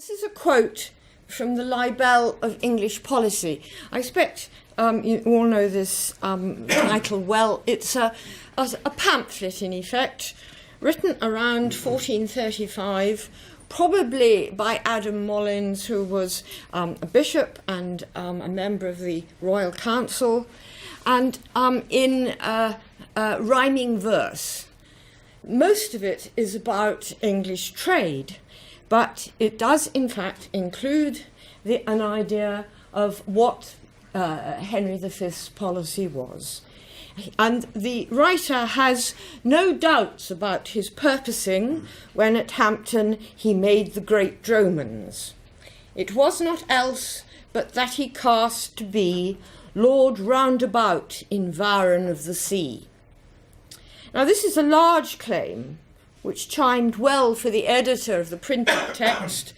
This is a quote from the libel of English policy. I expect you all know this title well. It's a pamphlet, in effect, written around 1435, probably by Adam Mollins, who was a bishop and a member of the Royal Council, and in rhyming verse. Most of it is about English trade, but it does, in fact, include an idea of what Henry V's policy was. And the writer has no doubts about his purposing when at Hampton he made the great dromons. It was not else but that he cast to be Lord roundabout in Varon of the sea. Now this is a large claim, which chimed well for the editor of the printed text,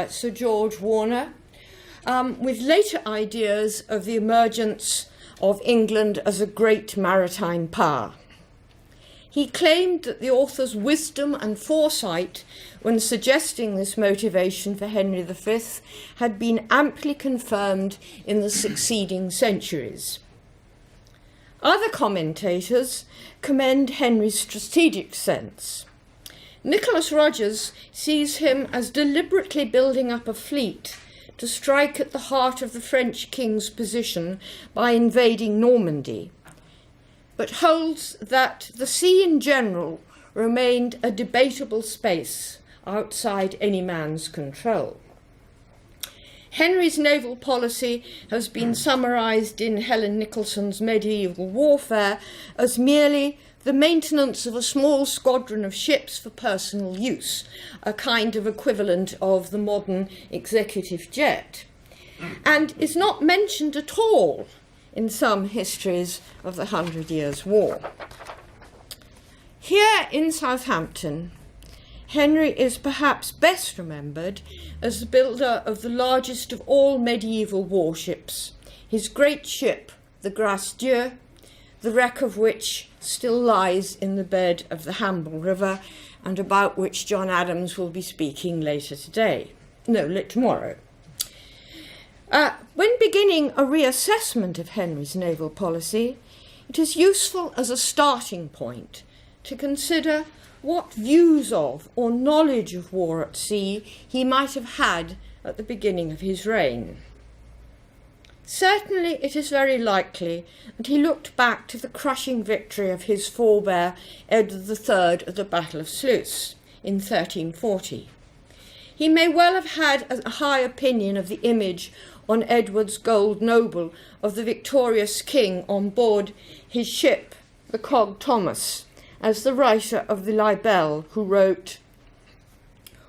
Sir George Warner, with later ideas of the emergence of England as a great maritime power. He claimed that the author's wisdom and foresight when suggesting this motivation for Henry V had been amply confirmed in the succeeding centuries. Other commentators commend Henry's strategic sense. Nicholas Rogers sees him as deliberately building up a fleet to strike at the heart of the French king's position by invading Normandy, but holds that the sea in general remained a debatable space outside any man's control. Henry's naval policy has been summarised in Helen Nicholson's Medieval Warfare as merely the maintenance of a small squadron of ships for personal use, a kind of equivalent of the modern executive jet, and is not mentioned at all in some histories of the 100 Years' War. Here in Southampton, Henry is perhaps best remembered as the builder of the largest of all medieval warships, his great ship, the Grace Dieu, the wreck of which still lies in the bed of the Hamble River, and about which John Adams will be speaking later tomorrow. When beginning a reassessment of Henry's naval policy, it is useful as a starting point to consider what views of or knowledge of war at sea he might have had at the beginning of his reign. Certainly it is very likely that he looked back to the crushing victory of his forebear Edward III at the Battle of Sluis in 1340. He may well have had a high opinion of the image on Edward's gold noble of the victorious king on board his ship, the Cog Thomas, as the writer of the libel, who wrote,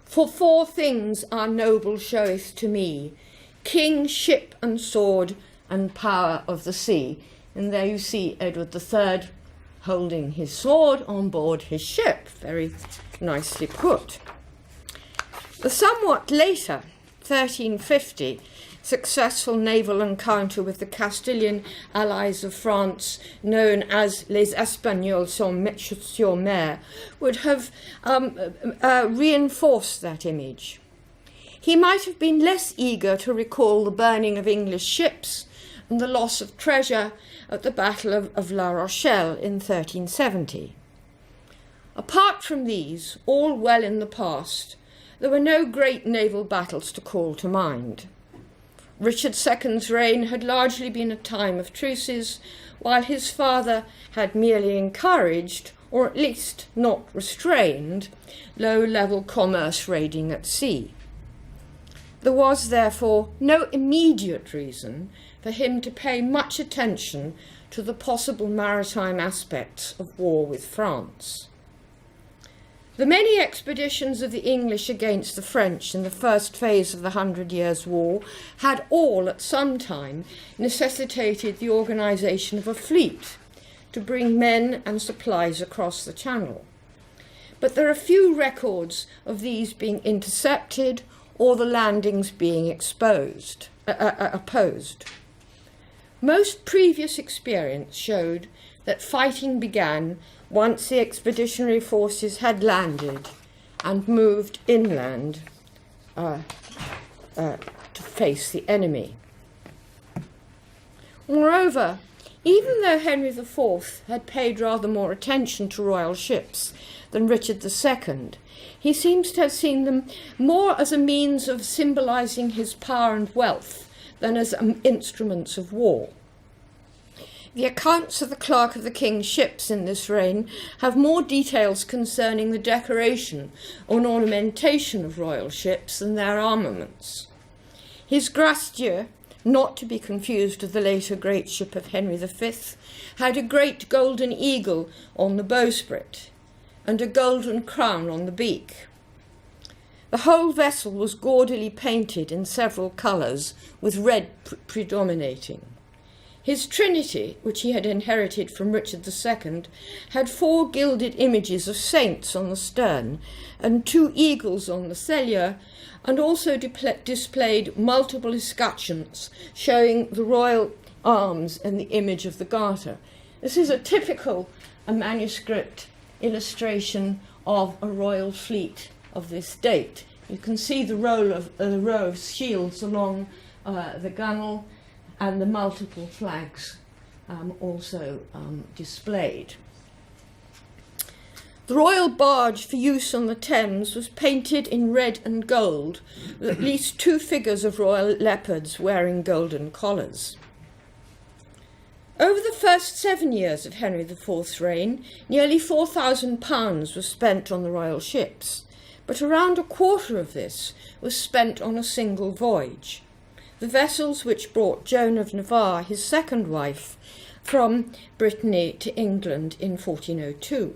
"For four things our noble showeth to me, king, ship and sword, and power of the sea." And there you see Edward III holding his sword on board his ship. Very nicely put. The somewhat later, 1350, successful naval encounter with the Castilian allies of France, known as les Espagnols sur mer, would have reinforced that image. He might have been less eager to recall the burning of English ships and the loss of treasure at the Battle of La Rochelle in 1370. Apart from these, all well in the past, there were no great naval battles to call to mind. Richard II's reign had largely been a time of truces, while his father had merely encouraged, or at least not restrained, low-level commerce raiding at sea. There was, therefore, no immediate reason for him to pay much attention to the possible maritime aspects of war with France. The many expeditions of the English against the French in the first phase of the 100 Years' War had all, at some time, necessitated the organisation of a fleet to bring men and supplies across the Channel. But there are few records of these being intercepted or the landings being opposed. Most previous experience showed that fighting began once the expeditionary forces had landed and moved inland to face the enemy. Moreover, even though Henry IV had paid rather more attention to royal ships than Richard II, he seems to have seen them more as a means of symbolising his power and wealth than as instruments of war. The accounts of the clerk of the king's ships in this reign have more details concerning the decoration or ornamentation of royal ships than their armaments. His Grastier, not to be confused with the later great ship of Henry V, had a great golden eagle on the bowsprit and a golden crown on the beak. The whole vessel was gaudily painted in several colours, with red predominating. His Trinity, which he had inherited from Richard II, had 4 gilded images of saints on the stern and 2 eagles on the cellier, and also displayed multiple escutcheons showing the royal arms and the image of the garter. This is a typical manuscript illustration of a royal fleet of this date. You can see the row of shields along the gunwale, and the multiple flags also displayed. The royal barge for use on the Thames was painted in red and gold, with at least 2 figures of royal leopards wearing golden collars. Over the first 7 years of Henry IV's reign, nearly £4,000 was spent on the royal ships, but around a quarter of this was spent on a single voyage, the vessels which brought Joan of Navarre, his second wife, from Brittany to England in 1402.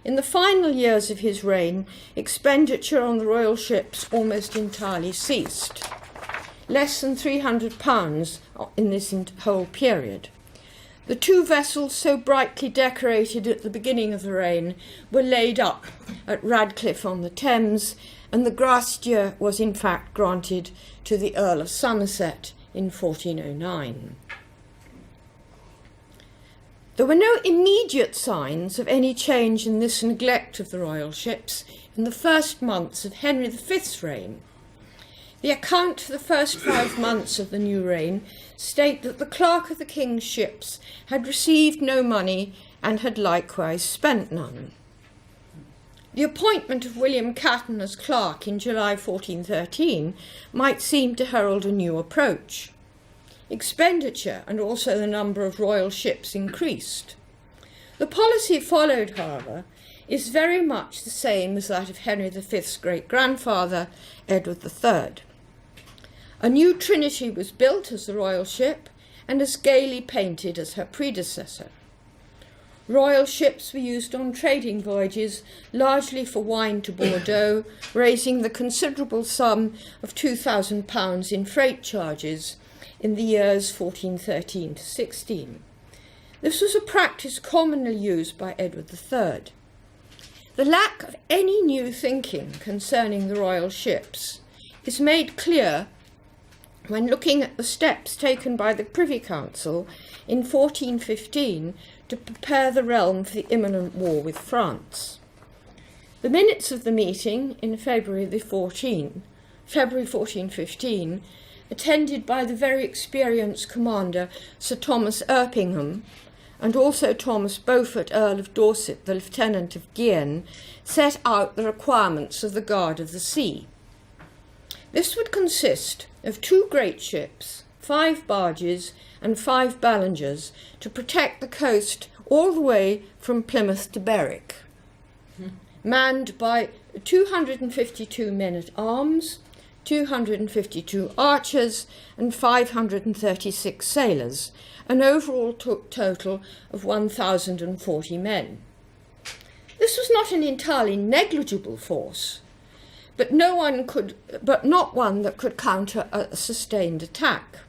In the final years of his reign, expenditure on the royal ships almost entirely ceased. Less than £300 in this whole period. The 2 vessels so brightly decorated at the beginning of the reign were laid up at Radcliffe on the Thames, and the Grastier was in fact granted to the Earl of Somerset in 1409. There were no immediate signs of any change in this neglect of the royal ships in the first months of Henry V's reign. The account for the first 5 months of the new reign state that the clerk of the king's ships had received no money and had likewise spent none. The appointment of William Catton as clerk in July 1413 might seem to herald a new approach. Expenditure and also the number of royal ships increased. The policy followed, however, is very much the same as that of Henry V's great-grandfather, Edward III. A new Trinity was built as the royal ship and as gaily painted as her predecessor. Royal ships were used on trading voyages, largely for wine to Bordeaux, raising the considerable sum of £2,000 in freight charges in the years 1413 to 16. This was a practice commonly used by Edward III. The lack of any new thinking concerning the royal ships is made clear when looking at the steps taken by the Privy Council in 1415 to prepare the realm for the imminent war with France. The minutes of the meeting in February 1415, attended by the very experienced commander Sir Thomas Erpingham, and also Thomas Beaufort, Earl of Dorset, the Lieutenant of Guienne, set out the requirements of the Guard of the Sea. This would consist of 2 great ships, 5 barges and 5 ballingers to protect the coast all the way from Plymouth to Berwick, manned by 252 men-at-arms, 252 archers and 536 sailors, an overall total of 1,040 men. This was not an entirely negligible force, but not one that could counter a sustained attack.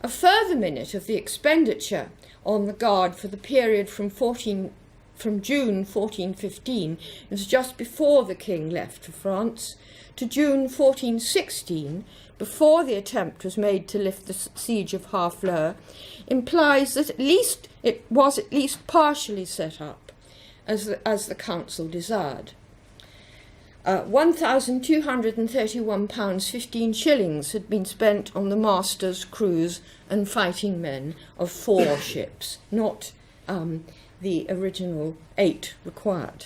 A further minute of the expenditure on the Guard for the period from June 1415, it was just before the king left for France, to June 1416, before the attempt was made to lift the siege of Harfleur, implies that it was at least partially set up as the council desired. £1,231 15 shillings had been spent on the masters, crews and fighting men of 4 ships, not the original 8 required.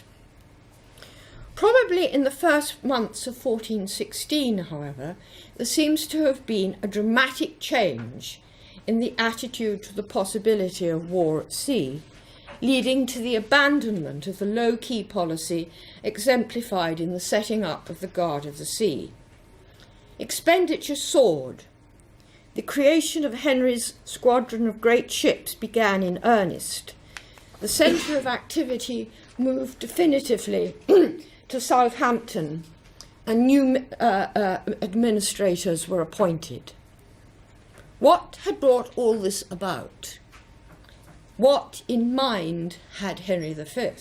Probably in the first months of 1416, however, there seems to have been a dramatic change in the attitude to the possibility of war at sea, leading to the abandonment of the low-key policy exemplified in the setting up of the Guard of the Sea. Expenditure soared. The creation of Henry's squadron of great ships began in earnest. The centre of activity moved definitively to Southampton, and new administrators were appointed. What had brought all this about? What in mind had Henry V?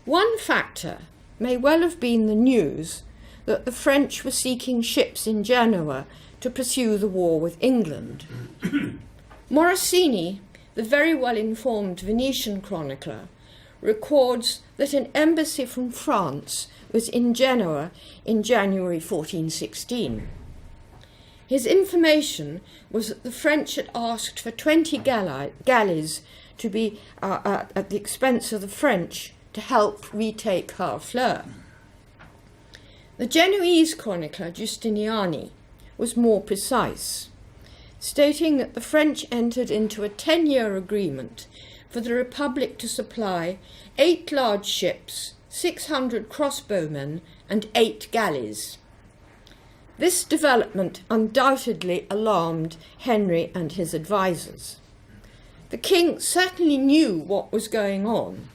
One factor may well have been the news that the French were seeking ships in Genoa to pursue the war with England. Morosini, the very well-informed Venetian chronicler, records that an embassy from France was in Genoa in January 1416. His information was that the French had asked for 20 galleys to be at the expense of the French to help retake Harfleur. The Genoese chronicler Giustiniani was more precise, stating that the French entered into a 10-year agreement for the Republic to supply 8 large ships, 600 crossbowmen, and 8 galleys. This development undoubtedly alarmed Henry and his advisers. The king certainly knew what was going on,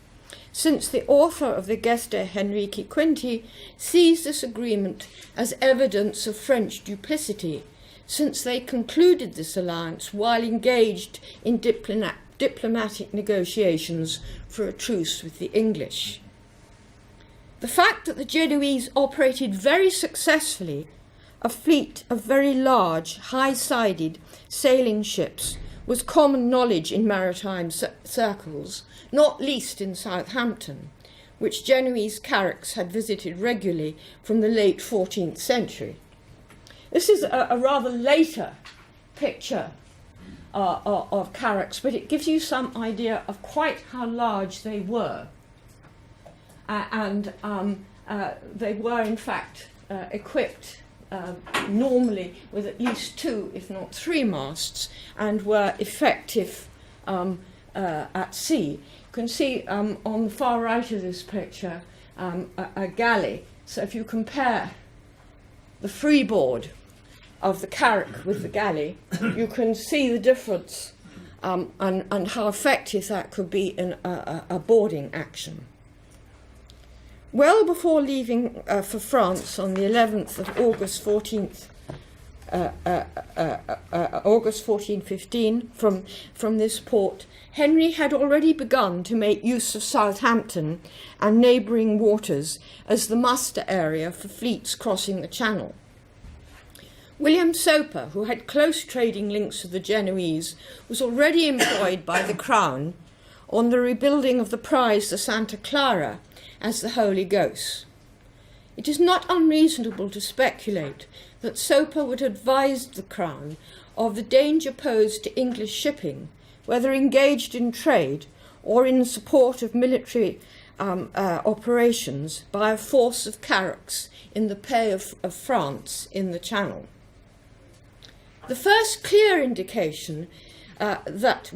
since the author of the Gesta Henrici Quinti sees this agreement as evidence of French duplicity, since they concluded this alliance while engaged in diplomatic negotiations for a truce with the English. The fact that the Genoese operated very successfully a fleet of very large, high-sided sailing ships was common knowledge in maritime circles, not least in Southampton, which Genoese carracks had visited regularly from the late 14th century. This is a rather later picture of carracks, but it gives you some idea of quite how large they were. And they were, in fact, equipped normally with at least 2, if not 3 masts, and were effective at sea. You can see on the far right of this picture a galley. So if you compare the freeboard of the carrack with the galley, you can see the difference and how effective that could be in a boarding action. Well before leaving for France on the 11th of August 1415 from this port, Henry had already begun to make use of Southampton and neighbouring waters as the muster area for fleets crossing the Channel. William Soper, who had close trading links with the Genoese, was already employed by the Crown on the rebuilding of the prize the Santa Clara as the Holy Ghost. It is not unreasonable to speculate that Soper would advise the Crown of the danger posed to English shipping, whether engaged in trade or in support of military operations, by a force of carracks in the pay of France in the Channel. The first clear indication that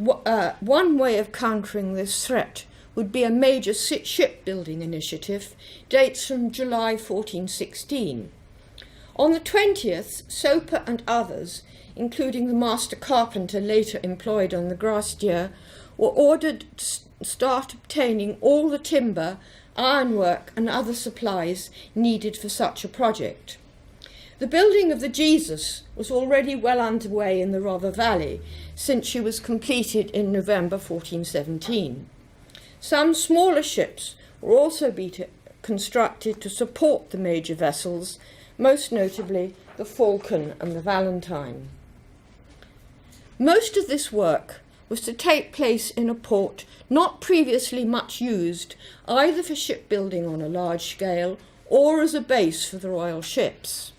one way of countering this threat would be a major shipbuilding initiative dates from July 1416. On the 20th, Soper and others, including the master carpenter later employed on the Grasdier, were ordered to start obtaining all the timber, ironwork and other supplies needed for such a project. The building of the Jesus was already well underway in the Rother Valley, since she was completed in November 1417. Some smaller ships were also constructed to support the major vessels, most notably the Falcon and the Valentine. Most of this work was to take place in a port not previously much used either for shipbuilding on a large scale or as a base for the royal ships.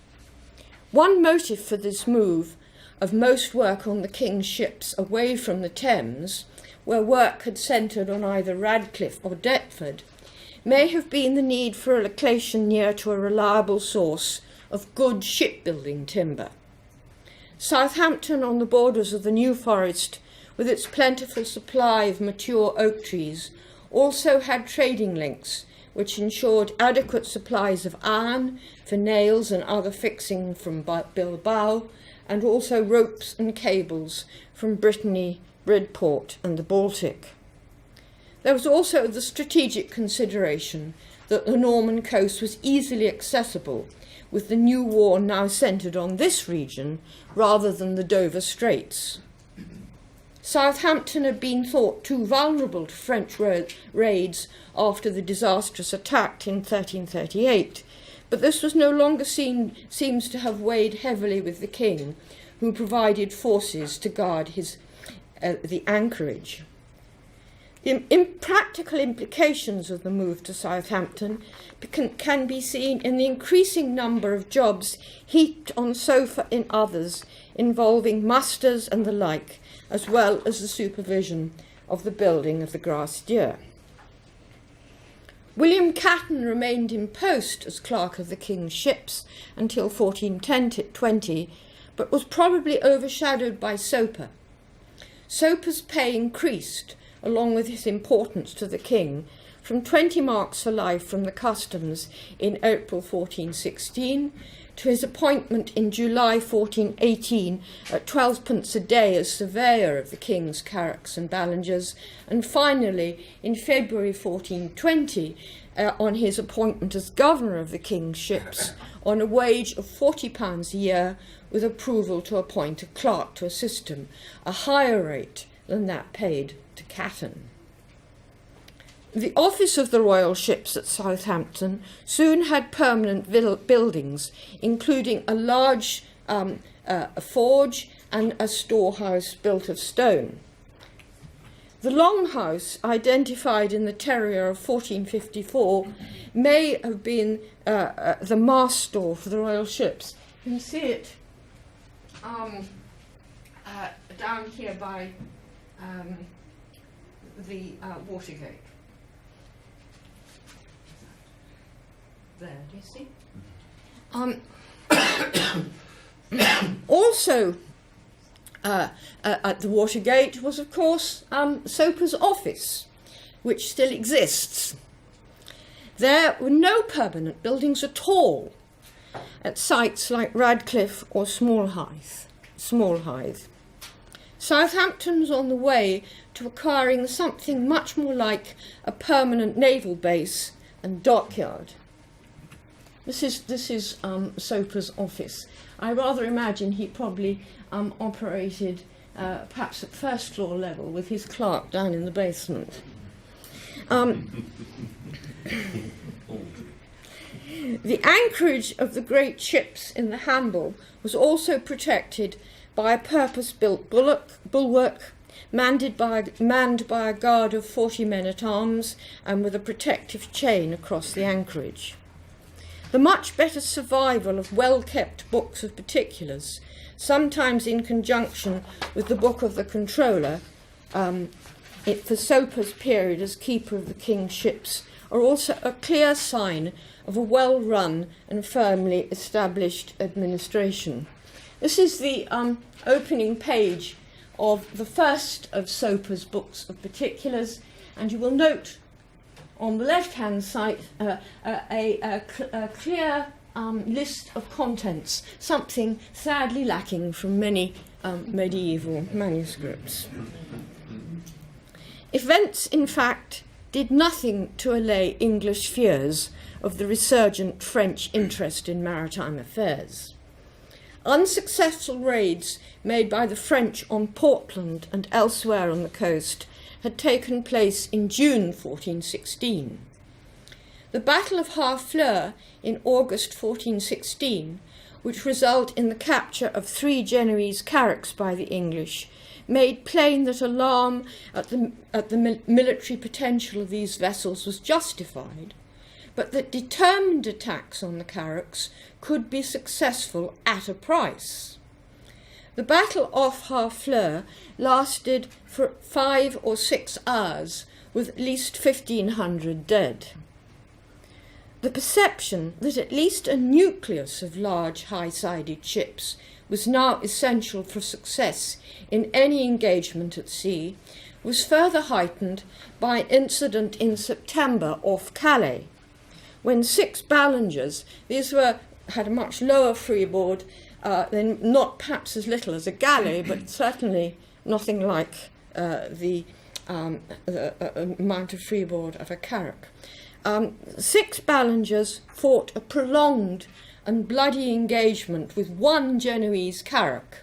One motive for this move of most work on the king's ships away from the Thames, where work had centred on either Radcliffe or Deptford, may have been the need for a location near to a reliable source of good shipbuilding timber. Southampton, on the borders of the New Forest, with its plentiful supply of mature oak trees, also had trading links which ensured adequate supplies of iron for nails and other fixing from Bilbao, and also ropes and cables from Brittany, Bridport and the Baltic. There was also the strategic consideration that the Norman coast was easily accessible, with the new war now centred on this region rather than the Dover Straits. Southampton had been thought too vulnerable to French raids after the disastrous attack in 1338, but this was no longer seems to have weighed heavily with the king, who provided forces to guard the anchorage. The impractical implications of the move to Southampton can be seen in the increasing number of jobs heaped on Soper and others involving musters and the like, as well as the supervision of the building of the Gracedieu. William Catton remained in post as clerk of the king's ships until 1420, but was probably overshadowed by Soper. Soper's pay increased, along with his importance to the king, from 20 marks for life from the customs in April 1416 to his appointment in July 1418 at 12d. a day as surveyor of the king's carracks and ballingers, and finally in February 1420 on his appointment as governor of the king's ships on a wage of £40 a year, with approval to appoint a clerk to assist him, a higher rate than that paid to Catton. The office of the royal ships at Southampton soon had permanent buildings, including a large a forge and a storehouse built of stone. The Longhouse, identified in the Terrier of 1454, may have been the mast store for the royal ships. You can see it down here by the Watergate. There, do you see? Also at the Watergate was, of course, Soper's office, which still exists. There were no permanent buildings at all at sites like Radcliffe or Smallhithe. Southampton was on the way to acquiring something much more like a permanent naval base and dockyard. This is Soper's office. I rather imagine he probably operated perhaps at first floor level with his clerk down in the basement. The anchorage of the great ships in the Hamble was also protected by a purpose-built bulwark manned by a guard of 40 men-at-arms and with a protective chain across the anchorage. The much better survival of well-kept books of particulars, sometimes in conjunction with the book of the Controller, for Soper's period as keeper of the king's ships, are also a clear sign of a well-run and firmly established administration. This is the opening page of the first of Soper's books of particulars, and you will note on the left-hand side a clear list of contents, something sadly lacking from many medieval manuscripts. Events, in fact, did nothing to allay English fears of the resurgent French interest in maritime affairs. Unsuccessful raids made by the French on Portland and elsewhere on the coast had taken place in June 1416. The Battle of Harfleur in August 1416, which resulted in the capture of 3 Genoese carracks by the English, made plain that alarm at the military potential of these vessels was justified, but that determined attacks on the carracks could be successful at a price. The battle off Harfleur lasted for 5 or 6 hours, with at least 1,500 dead. The perception that at least a nucleus of large high-sided ships was now essential for success in any engagement at sea was further heightened by an incident in September off Calais, when 6 Ballingers, these had a much lower freeboard, not perhaps as little as a galley, but certainly nothing like the amount of freeboard of a carrack. 6 Ballingers fought a prolonged and bloody engagement with 1 Genoese carrack,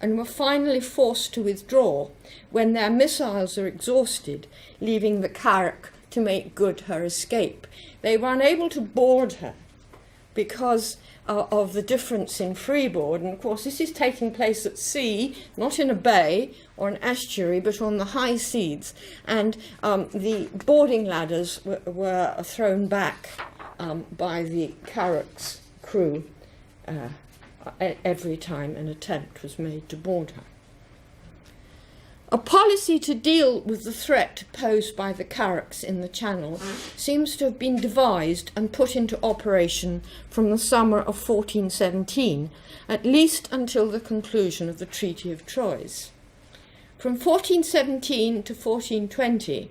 and were finally forced to withdraw when their missiles were exhausted, leaving the carrack to make good her escape. They were unable to board her because of the difference in freeboard, and of course this is taking place at sea, not in a bay or an estuary, but on the high seas, and the boarding ladders were thrown back by the carrack's crew every time an attempt was made to board her. A policy to deal with the threat posed by the carracks in the Channel seems to have been devised and put into operation from the summer of 1417, at least until the conclusion of the Treaty of Troyes. From 1417 to 1420,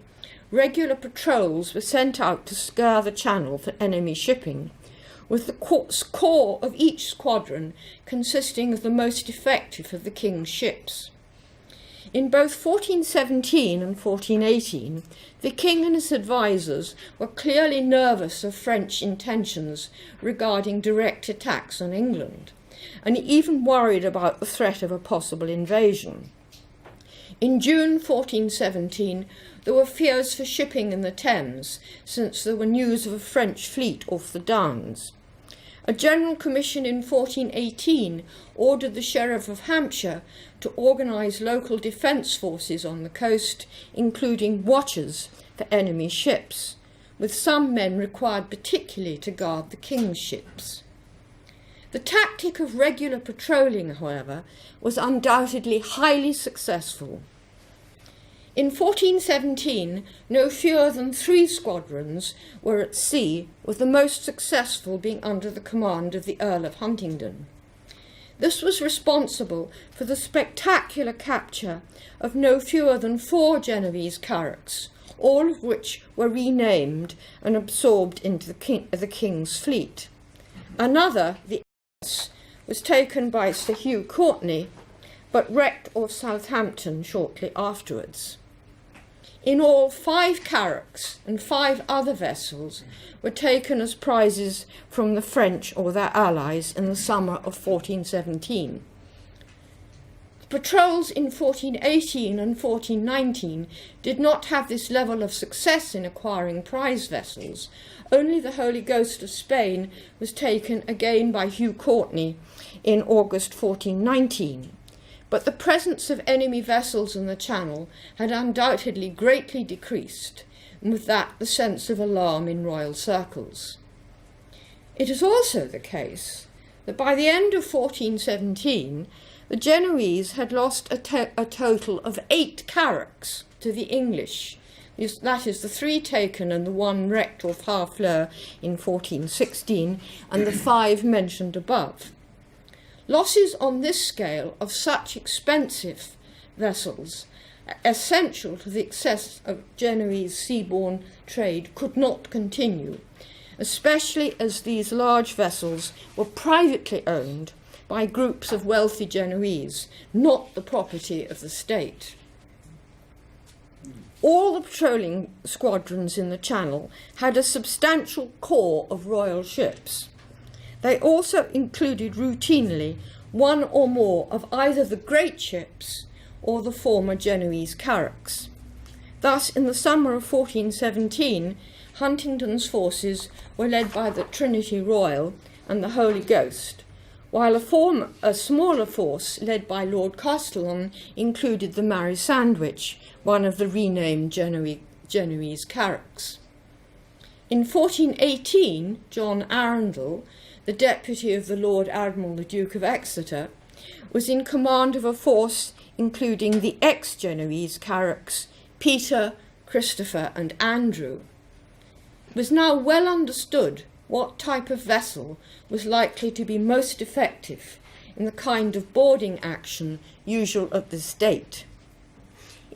regular patrols were sent out to scour the Channel for enemy shipping, with the core of each squadron consisting of the most effective of the King's ships. In both 1417 and 1418, the King and his advisers were clearly nervous of French intentions regarding direct attacks on England, and even worried about the threat of a possible invasion. In June 1417, there were fears for shipping in the Thames, since there were news of a French fleet off the Downs. A general commission in 1418 ordered the Sheriff of Hampshire to organise local defence forces on the coast, including watchers for enemy ships, with some men required particularly to guard the King's ships. The tactic of regular patrolling, however, was undoubtedly highly successful. In 1417, no fewer than 3 squadrons were at sea, with the most successful being under the command of the Earl of Huntingdon. This was responsible for the spectacular capture of no fewer than 4 Genoese carracks, all of which were renamed and absorbed into the King's fleet. Another, the Anniv, was taken by Sir Hugh Courtenay, but wrecked off Southampton shortly afterwards. In all, 5 carracks and 5 other vessels were taken as prizes from the French or their allies in the summer of 1417. Patrols in 1418 and 1419 did not have this level of success in acquiring prize vessels. Only the Holy Ghost of Spain was taken again by Hugh Courtenay in August 1419. But the presence of enemy vessels in the Channel had undoubtedly greatly decreased, and with that the sense of alarm in royal circles. It is also the case that by the end of 1417, the Genoese had lost a total of 8 carracks to the English. That is, the 3 taken and the 1 wrecked off Harfleur in 1416, and the 5 mentioned above. Losses on this scale of such expensive vessels, essential to the success of Genoese seaborne trade, could not continue, especially as these large vessels were privately owned by groups of wealthy Genoese, not the property of the state. All the patrolling squadrons in the Channel had a substantial corps of royal ships. They also included routinely 1 or more of either the great ships or the former Genoese carracks. Thus, in the summer of 1417, Huntingdon's forces were led by the Trinity Royal and the Holy Ghost, while a smaller force led by Lord Castellon included the Mary Sandwich, one of the renamed Genoese carracks. In 1418, John Arundel, the deputy of the Lord Admiral the Duke of Exeter, was in command of a force including the ex-Genoese carracks Peter, Christopher and Andrew. It was now well understood what type of vessel was likely to be most effective in the kind of boarding action usual at this date.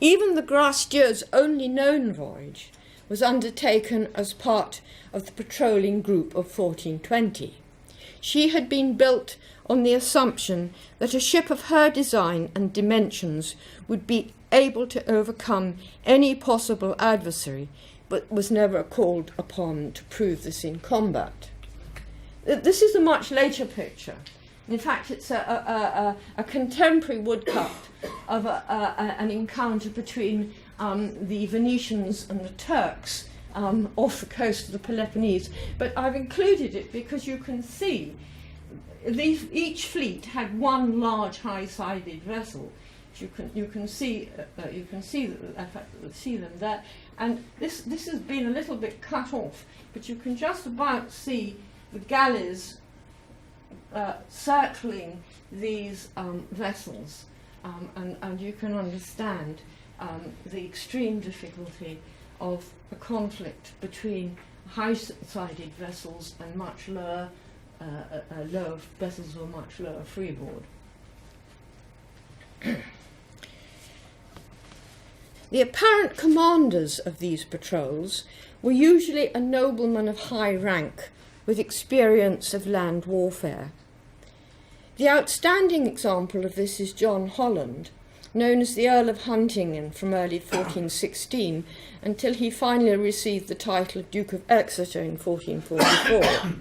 Even the Gracieuse only known voyage was undertaken as part of the patrolling group of 1420. She had been built on the assumption that a ship of her design and dimensions would be able to overcome any possible adversary, but was never called upon to prove this in combat. This is a much later picture. In fact, it's a contemporary woodcut of an encounter between the Venetians and the Turks off the coast of the Peloponnese. But I've included it because you can see each fleet had one large high-sided vessel. You can see them there, and this has been a little bit cut off, but you can just about see the galleys circling these vessels, and you can understand the extreme difficulty of a conflict between high-sided vessels and much lower vessels with much lower freeboard. The apparent commanders of these patrols were usually a nobleman of high rank with experience of land warfare. The outstanding example of this is John Holland, known as the Earl of Huntingdon from early 1416 until he finally received the title of Duke of Exeter in 1444.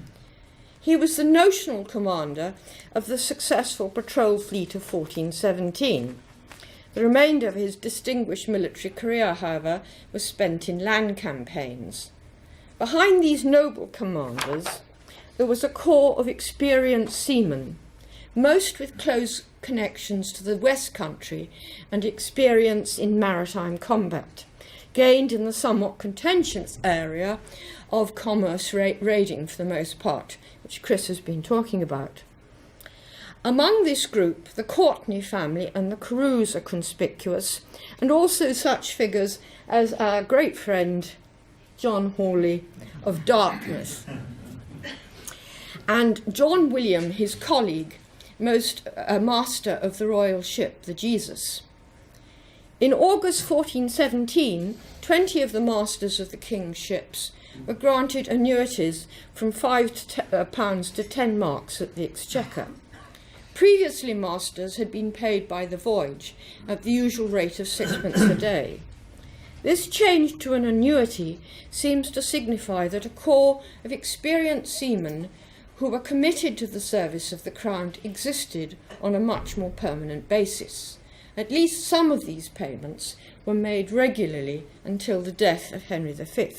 He was the notional commander of the successful patrol fleet of 1417. The remainder of his distinguished military career, however, was spent in land campaigns. Behind these noble commanders, there was a corps of experienced seamen, most with close connections to the West Country and experience in maritime combat, gained in the somewhat contentious area of commerce raiding for the most part, which Chris has been talking about. Among this group, the Courtenay family and the Carews are conspicuous, and also such figures as our great friend John Hawley of Dartmouth, and John William, his colleague, master of the royal ship, the Jesus. In August 1417, 20 of the masters of the king's ships were granted annuities from £5 to 10 marks at the Exchequer. Previously, masters had been paid by the voyage at the usual rate of 6d a day. This change to an annuity seems to signify that a corps of experienced seamen who were committed to the service of the crown existed on a much more permanent basis. At least some of these payments were made regularly until the death of Henry V.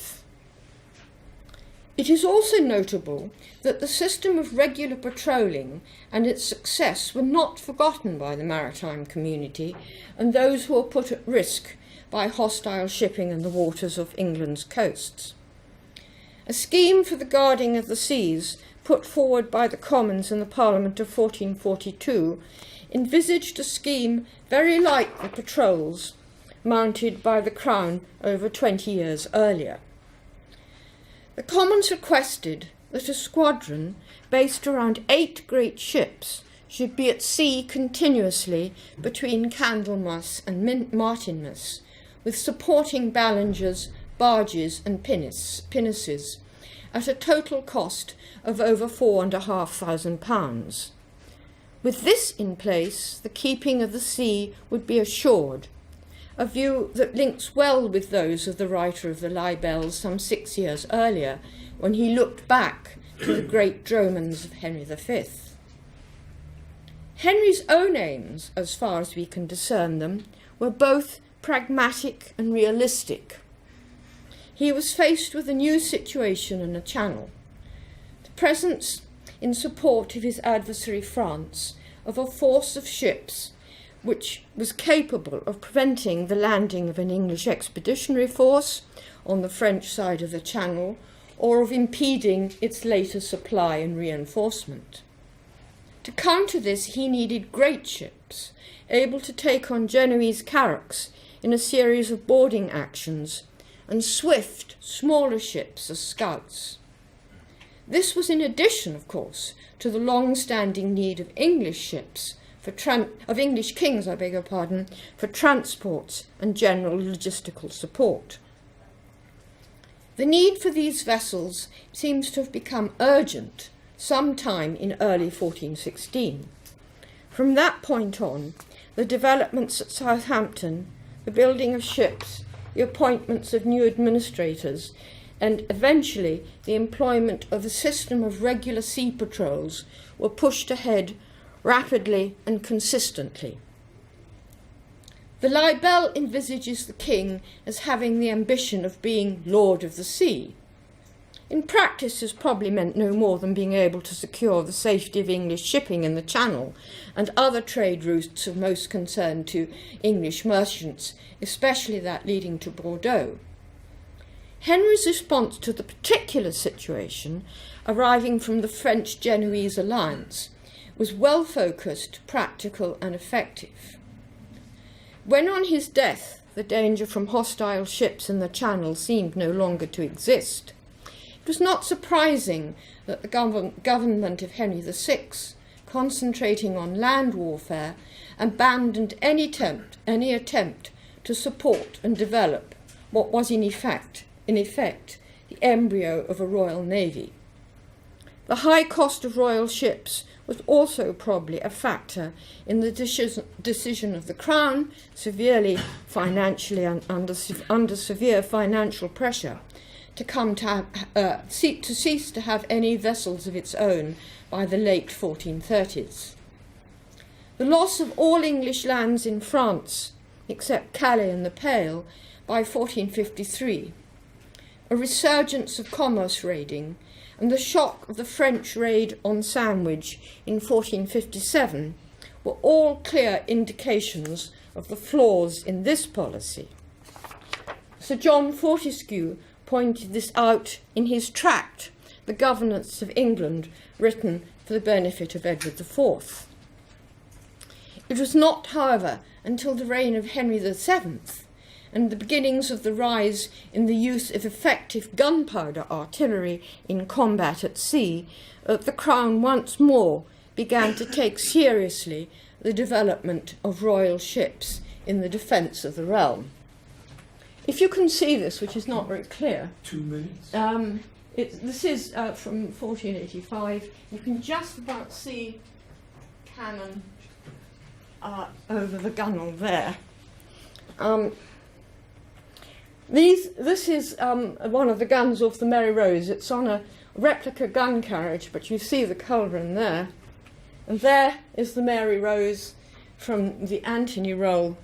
It is also notable that the system of regular patrolling and its success were not forgotten by the maritime community and those who were put at risk by hostile shipping in the waters of England's coasts. A scheme for the guarding of the seas, put forward by the Commons in the Parliament of 1442, envisaged a scheme very like the patrols mounted by the Crown over 20 years earlier. The Commons requested that a squadron based around 8 great ships should be at sea continuously between Candlemas and Martinmas, with supporting balingers, barges and pinnaces, at a total cost of over £4,500. With this in place, the keeping of the sea would be assured, a view that links well with those of the writer of the libels some 6 years earlier, when he looked back to the great dromons of Henry V. Henry's own aims, as far as we can discern them, were both pragmatic and realistic. He was faced with a new situation in the Channel. The presence in support of his adversary France of a force of ships which was capable of preventing the landing of an English expeditionary force on the French side of the Channel, or of impeding its later supply and reinforcement. To counter this, he needed great ships, able to take on Genoese carracks in a series of boarding actions, and swift, smaller ships as scouts. This was in addition, of course, to the long-standing need of English ships, of English kings, for transports and general logistical support. The need for these vessels seems to have become urgent sometime in early 1416. From that point on, the developments at Southampton, the building of ships, the appointments of new administrators, and eventually the employment of a system of regular sea patrols were pushed ahead rapidly and consistently. The libel envisages the king as having the ambition of being Lord of the Sea. In practice, this probably meant no more than being able to secure the safety of English shipping in the Channel and other trade routes of most concern to English merchants, especially that leading to Bordeaux. Henry's response to the particular situation arriving from the French-Genoese alliance was well-focused, practical and effective. When on his death the danger from hostile ships in the Channel seemed no longer to exist, it was not surprising that the government of Henry VI, concentrating on land warfare, abandoned any attempt to support and develop what was in effect, the embryo of a royal navy. The high cost of royal ships was also probably a factor in the decision of the Crown, severely financially and under severe financial pressure, to cease to have any vessels of its own by the late 1430s. The loss of all English lands in France, except Calais and the Pale, by 1453, a resurgence of commerce raiding, and the shock of the French raid on Sandwich in 1457 were all clear indications of the flaws in this policy. Sir John Fortescue pointed this out in his tract, The Governance of England, written for the benefit of Edward IV. It was not, however, until the reign of Henry VII and the beginnings of the rise in the use of effective gunpowder artillery in combat at sea that the Crown once more began to take seriously the development of royal ships in the defence of the realm. If you can see this, which is not very clear. 2 minutes. This is from 1485. You can just about see cannon over the gunwale there. This is one of the guns off the Mary Rose. It's on a replica gun carriage, but you see the culverin there. And there is the Mary Rose from the Antony roll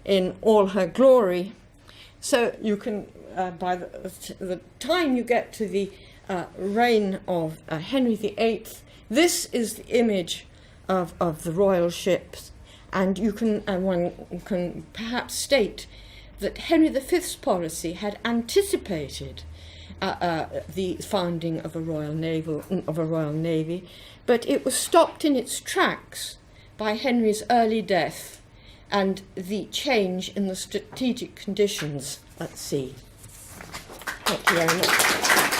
in all her glory. So you can, by the time you get to the reign of Henry VIII, this is the image of the royal ships. And you can, one can perhaps state that Henry V's policy had anticipated the founding of a royal navy, but it was stopped in its tracks by Henry's early death and the change in the strategic conditions at sea. Thank you very much.